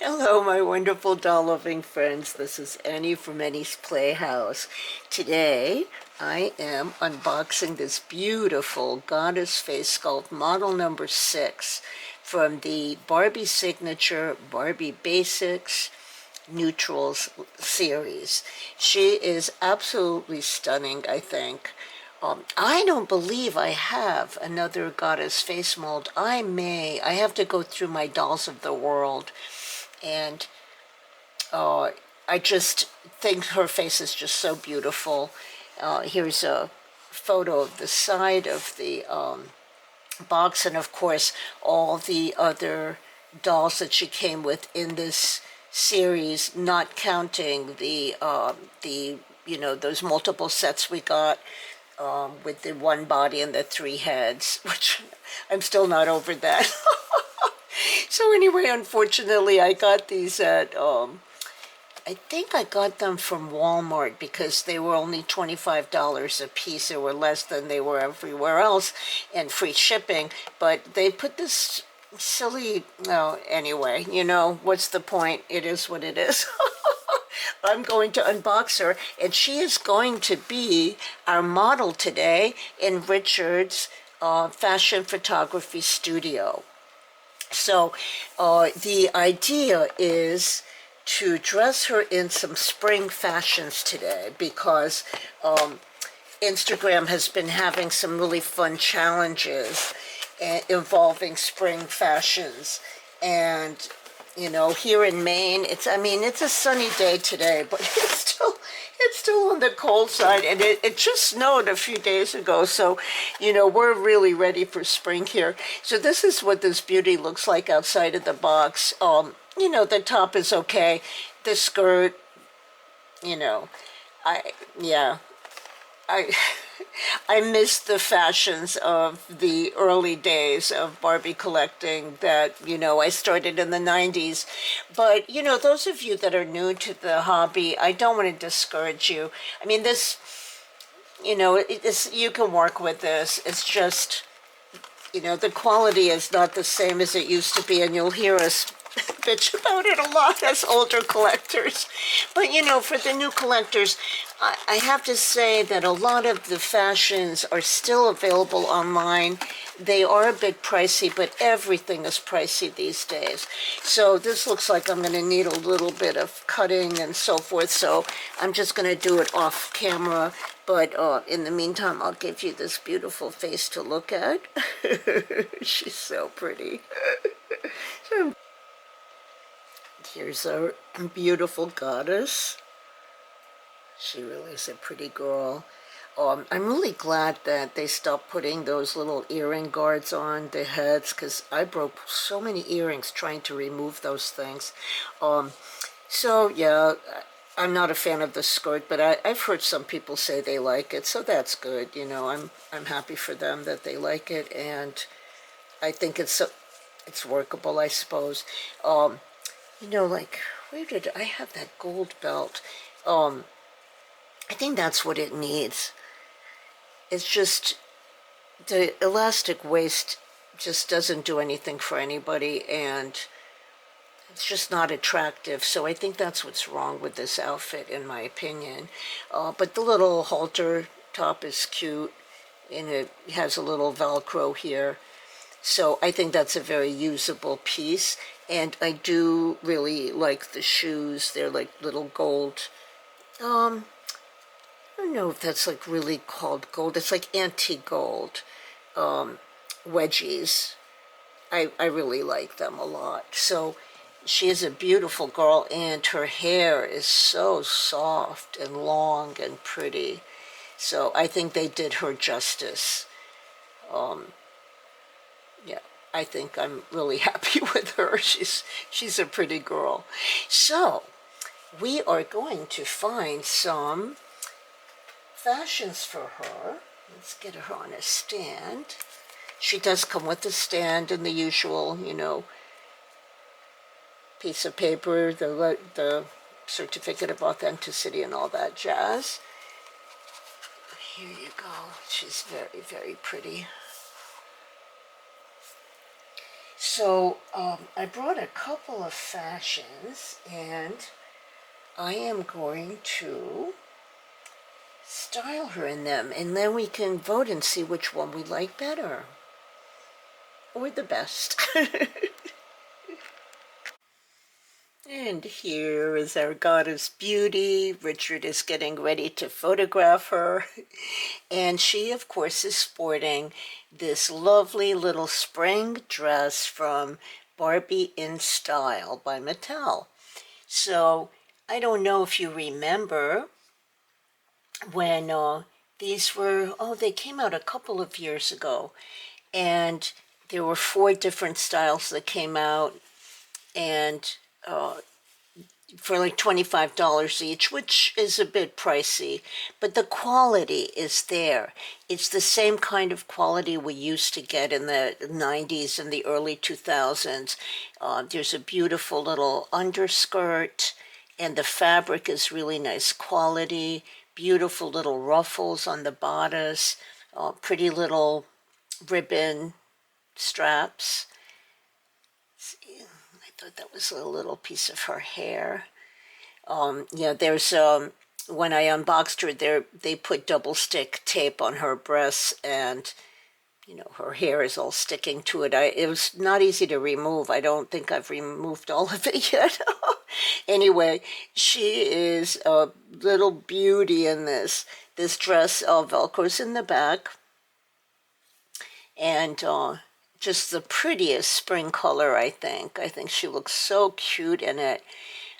Hello, my wonderful doll-loving friends. This is Annie from Annie's Playhouse. Today, I am unboxing this beautiful goddess face sculpt model number 6 from the Barbie Signature Barbie Basics Neutrals series. She is absolutely stunning, I think. I don't believe I have another goddess face mold. I have to go through my dolls of the world, and I just think her face is just so beautiful. Here's a photo of the side of the box, and of course all the other dolls that she came with in this series, not counting the those multiple sets we got with the one body and the 3 heads, which I'm still not over that. So anyway, unfortunately, I got these at, I think I got them from Walmart because they were only $25 a piece. They were less than they were everywhere else, and free shipping. But they put this silly, anyway, what's the point? It is what it is. I'm going to unbox her, and she is going to be our model today in Richard's fashion photography studio. So the idea is to dress her in some spring fashions today because Instagram has been having some really fun challenges involving spring fashions. And here in Maine, it's a sunny day today, but it's still on the cold side, and it just snowed a few days ago, so we're really ready for spring here. So this is what this beauty looks like outside of the box. The top is okay. The skirt, I I miss the fashions of the early days of Barbie collecting that, I started in the 90s. But, those of you that are new to the hobby, I don't want to discourage you. I mean, this, you can work with this. It's just, the quality is not the same as it used to be, and you'll hear us bitch about it a lot as older collectors. But for the new collectors, I have to say that a lot of the fashions are still available online. They are a bit pricey, but everything is pricey these days. So this looks like I'm going to need a little bit of cutting and so forth, so I'm just going to do it off camera. But in the meantime, I'll give you this beautiful face to look at. She's so pretty. So here's our beautiful goddess. She really is a pretty girl. I'm really glad that they stopped putting those little earring guards on the heads, because I broke so many earrings trying to remove those things. So yeah, I'm not a fan of the skirt, but I've heard some people say they like it, so that's good. I'm happy for them that they like it, and I think it's workable, I suppose. Like, where did I have that gold belt? I think that's what it needs. It's just the elastic waist just doesn't do anything for anybody, and it's just not attractive. So I think that's what's wrong with this outfit, in my opinion. But the little halter top is cute, and it has a little Velcro here. So I think that's a very usable piece, and I do really like the shoes. They're like little gold, I don't know if that's like really called gold. It's like antique gold wedgies. I really like them a lot. So she is a beautiful girl, and her hair is so soft and long and pretty. So I think they did her justice. Yeah, I think I'm really happy with her. She's a pretty girl. So we are going to find some fashions for her. Let's get her on a stand. She does come with a stand and the usual, piece of paper, the certificate of authenticity and all that jazz. Here you go. She's very, very pretty. So I brought a couple of fashions, and I am going to style her in them, and then we can vote and see which one we like better, or the best. And here is our goddess Beauty. Richard is getting ready to photograph her. And she, of course, is sporting this lovely little spring dress from Barbie in Style by Mattel. So I don't know if you remember when these were, oh, they came out a couple of years ago. And there were 4 different styles that came out. And for like $25 each, which is a bit pricey, but the quality is there. It's the same kind of quality we used to get in the 90s and the early 2000s. There's a beautiful little underskirt, and the fabric is really nice quality, beautiful little ruffles on the bodice, pretty little ribbon straps. I thought that was a little piece of her hair. Yeah, there's when I unboxed her, they put double stick tape on her breasts, and her hair is all sticking to it. It was not easy to remove. I don't think I've removed all of it yet. Anyway, she is a little beauty in this. This dress velcros in the back, and just the prettiest spring color, I think. I think she looks so cute in it.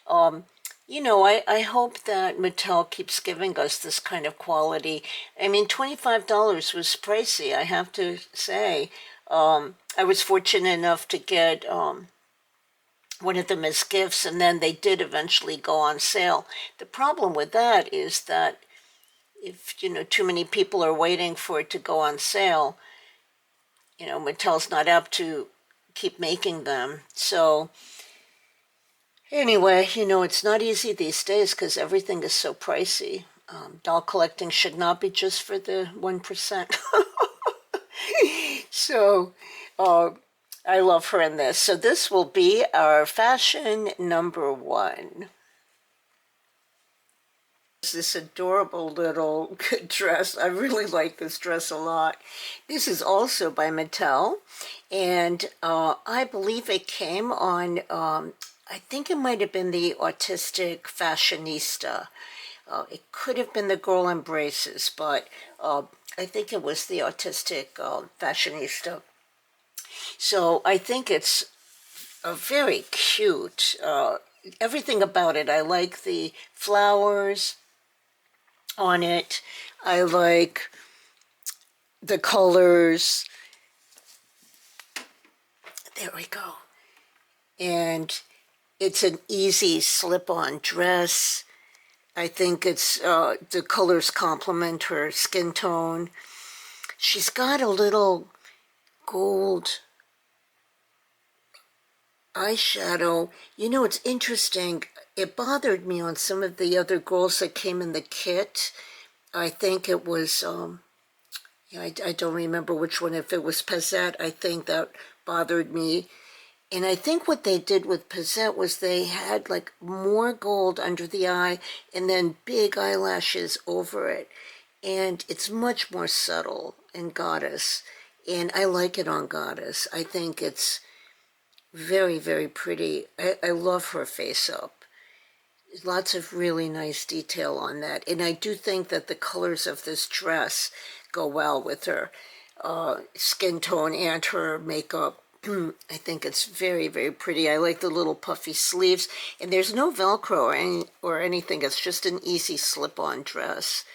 I hope that Mattel keeps giving us this kind of quality. I mean, $25 was pricey, I have to say. I was fortunate enough to get one of them as gifts, and then they did eventually go on sale. The problem with that is that if, too many people are waiting for it to go on sale, Mattel's not apt to keep making them. So anyway, it's not easy these days because everything is so pricey. Doll collecting should not be just for the 1%. So I love her in this. So this will be our fashion number 1. This adorable little dress. I really like this dress a lot. This is also by Mattel, and I believe it came on, I think it might have been the Autistic Fashionista. It could have been the Girl in Braces, but I think it was the Autistic Fashionista. So I think it's very cute. Everything about it. I like the flowers on it. I like the colors. There we go. And it's an easy slip-on dress. I think it's the colors complement her skin tone. She's got a little gold eyeshadow. It's interesting. It bothered me on some of the other girls that came in the kit. I think it was, I don't remember which one. If it was Pezette, I think that bothered me. And I think what they did with Pezette was they had like more gold under the eye and then big eyelashes over it. And it's much more subtle in Goddess. And I like it on Goddess. I think it's very, very pretty. I love her face up. Lots of really nice detail on that. And I do think that the colors of this dress go well with her skin tone and her makeup. I think it's very, very pretty. I like the little puffy sleeves. And there's no Velcro or anything. It's just an easy slip-on dress.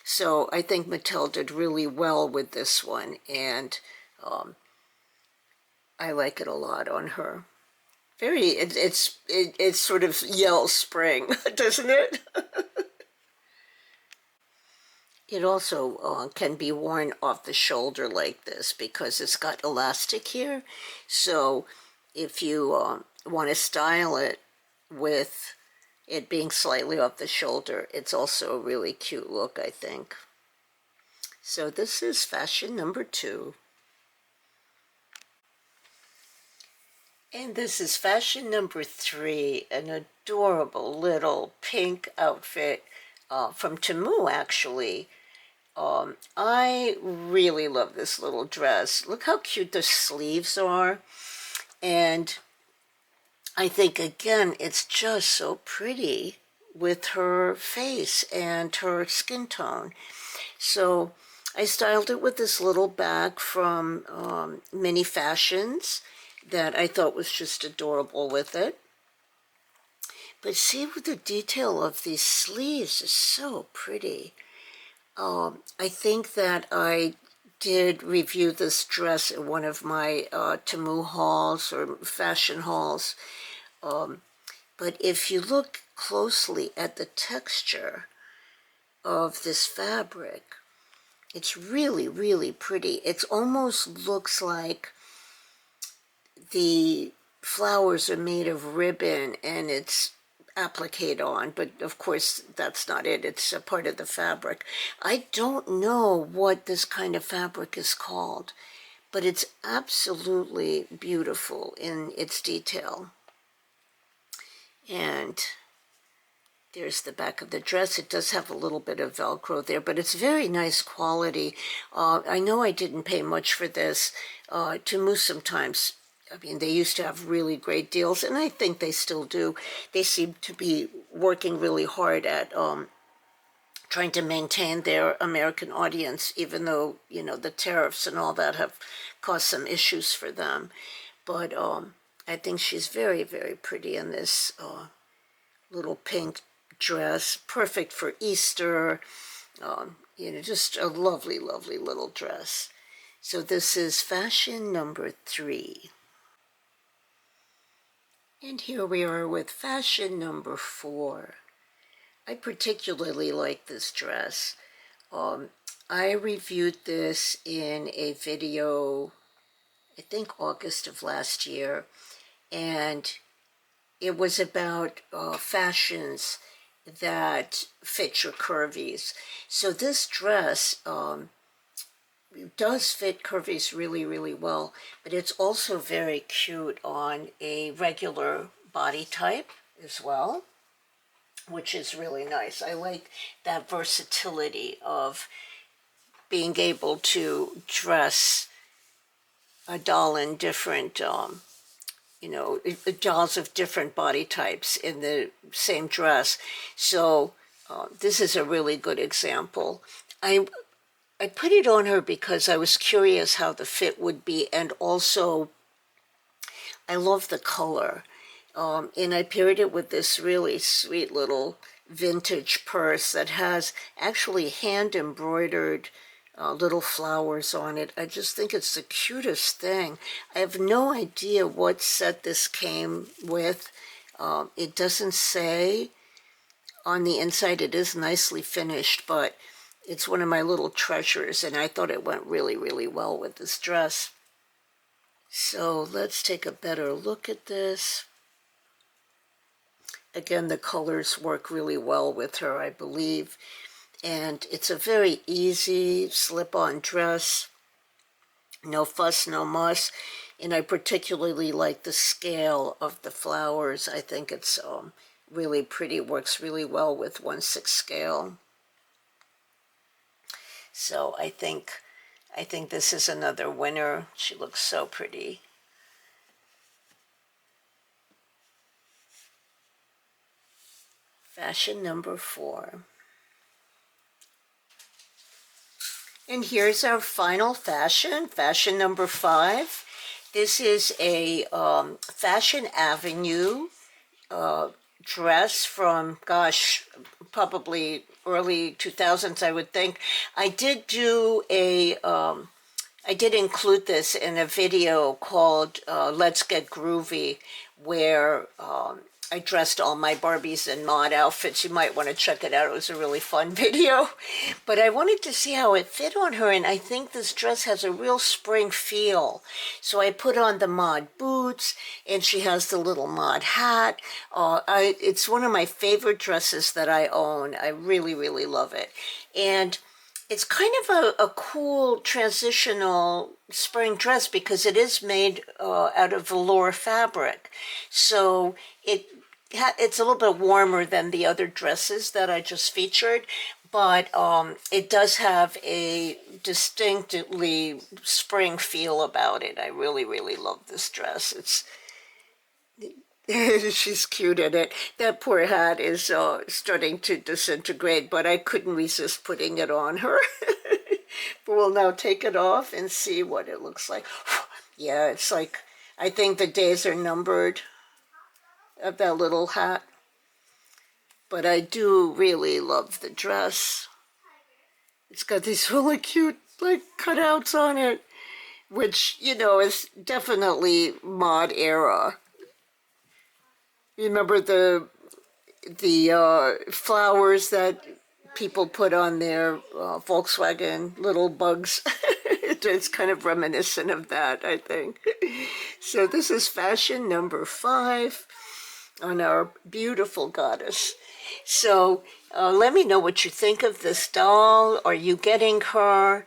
So I think Mattel did really well with this one. And I like it a lot on her. It's sort of yells spring, doesn't it? It also can be worn off the shoulder like this because it's got elastic here. So if you want to style it with it being slightly off the shoulder, it's also a really cute look, I think. So this is fashion number 2. And this is fashion number 3, an adorable little pink outfit from Temu, actually. I really love this little dress. Look how cute the sleeves are. And I think, again, it's just so pretty with her face and her skin tone. So I styled it with this little bag from Mini Fashions that I thought was just adorable with it. But see the detail of these sleeves is so pretty. I think that I did review this dress in one of my Temu hauls or fashion hauls. But if you look closely at the texture of this fabric, it's really, really pretty. It almost looks like the flowers are made of ribbon and it's appliqued on, but of course that's not it. It's a part of the fabric. I don't know what this kind of fabric is called, but it's absolutely beautiful in its detail. And there's the back of the dress. It does have a little bit of Velcro there, but it's very nice quality. I know I didn't pay much for this. Temu sometimes, I mean, they used to have really great deals, and I think they still do. They seem to be working really hard at trying to maintain their American audience, even though, you know, the tariffs and all that have caused some issues for them. But I think she's very, very pretty in this little pink dress, perfect for Easter. You know, just a lovely, lovely little dress. So this is fashion number 3. And here we are with fashion number 4. I particularly like this dress. I reviewed this in a video, I think August of last year, and it was about fashions that fit your curvies. So this dress does fit curvies really, really well, but it's also very cute on a regular body type as well, which is really nice. I like that versatility of being able to dress a doll in different you know, dolls of different body types in the same dress. So this is a really good example. I put it on her because I was curious how the fit would be, and also I love the color. And I paired it with this really sweet little vintage purse that has actually hand-embroidered little flowers on it. I just think it's the cutest thing. I have no idea what set this came with. It doesn't say on the inside. It is nicely finished, but it's one of my little treasures, and I thought it went really, really well with this dress. So let's take a better look at this. Again, the colors work really well with her, I believe. And it's a very easy slip-on dress. No fuss, no muss. And I particularly like the scale of the flowers. I think it's really pretty. Works really well with 1/6 scale. So I think this is another winner. She looks so pretty. Fashion number 4. And here's our final fashion, fashion number 5. This is a Fashion Avenue dress from, gosh, probably early 2000s, I would think. I did do I did include this in a video called Let's Get Groovy, where I dressed all my Barbies in mod outfits. You might want to check it out. It was a really fun video. But I wanted to see how it fit on her, and I think this dress has a real spring feel. So I put on the mod boots, and she has the little mod hat. It's one of my favorite dresses that I own. I really, really love it. And it's kind of a cool transitional spring dress because it is made out of velour fabric. So it's a little bit warmer than the other dresses that I just featured, but it does have a distinctly spring feel about it. I really, really love this dress. It's she's cute in it. That poor hat is starting to disintegrate, but I couldn't resist putting it on her. But we'll now take it off and see what it looks like. Yeah, it's like, I think the days are numbered of that little hat. But I do really love the dress. It's got these really cute, like, cutouts on it, which, you know, is definitely mod era. Remember the flowers that people put on their Volkswagen little bugs? It's kind of reminiscent of that, I think. So this is fashion number 5 on our beautiful goddess. So let me know what you think of this doll. Are you getting her?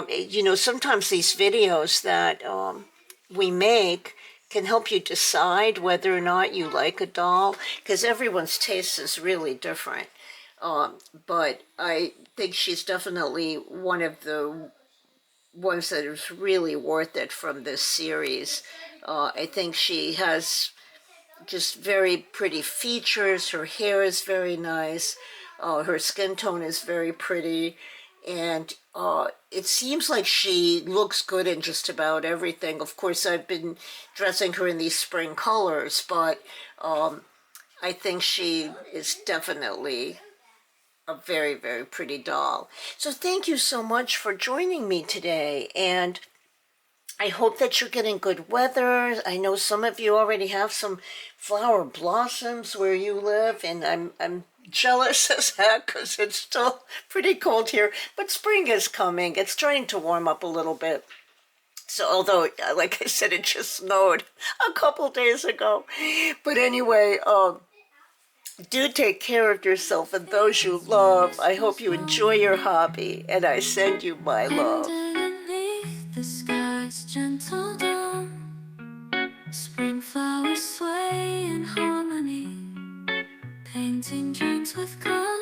You know, sometimes these videos that we make can help you decide whether or not you like a doll, because everyone's taste is really different. But I think she's definitely one of the ones that is really worth it from this series. I think she has just very pretty features. Her hair is very nice. Her skin tone is very pretty. And it seems like she looks good in just about everything. Of course, I've been dressing her in these spring colors, but I think she is definitely a very, very pretty doll. So thank you so much for joining me today. And I hope that you're getting good weather. I know some of you already have some flower blossoms where you live, and I'm jealous as heck because it's still pretty cold here. But spring is coming. It's starting to warm up a little bit. So although, like I said, it just snowed a couple days ago. But anyway, do take care of yourself and those you love. I hope you enjoy your hobby, and I send you my love. Underneath the sky's gentle dawn, spring flowers sway in harmony, painting dreams with color.